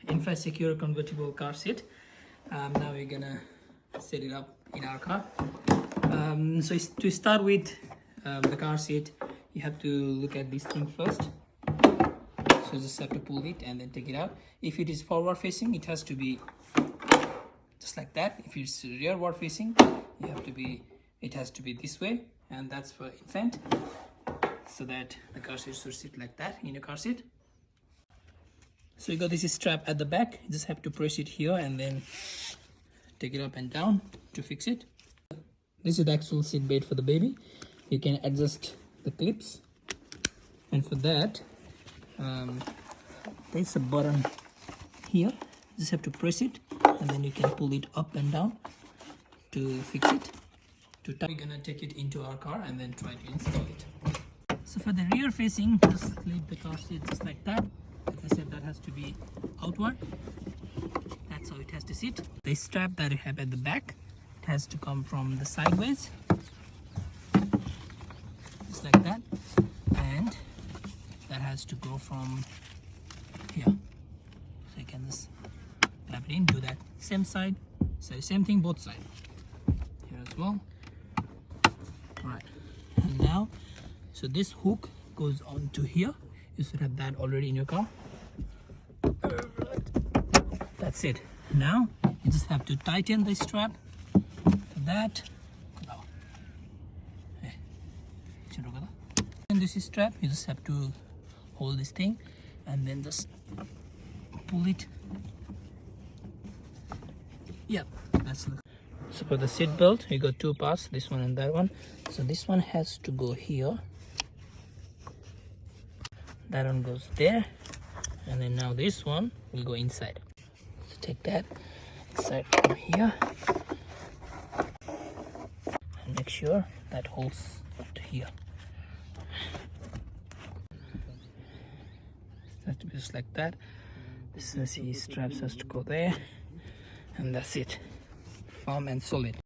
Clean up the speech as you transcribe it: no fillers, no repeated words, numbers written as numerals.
Infasecure convertible car seat. Now we're gonna set it up in our car. So to start with the car seat, you have to look at this thing first. So just have to pull it and then take it out. If it is forward facing, it has to be just like that. If it's rearward facing, it has to be this way, and that's for infant, so that the car seat should sit like that in a car seat. So you got this strap at the back. You just have to press it here and then take it up and down to fix it. This is the actual seat bed for the baby. You can adjust the clips, and for that there's a button here. You just have to press it and then you can pull it up and down to fix it. We're gonna take it into our car and then try to install it. So for the rear facing, just leave the car seat just like that. As I said, that has to be outward. That's how it has to sit. The strap that you have at the back, it has to come from the sideways, just like that, and that has to go from here. So you can just grab it in, do that same side, so same thing both sides here as well. Right, and now, so this hook goes on to here. You should have that already in your car. That's it. Now you just have to tighten the strap. For that, in this strap, you just have to hold this thing and then just pull it. Yeah, that's it. So for the seat belt, you got two parts, this one and that one. So this one has to go here, that one goes there, and then now this one will go inside. So take that inside from here and make sure that holds up to here. It has to be just like that. This straps has to go there, and that's it. Firm and solid.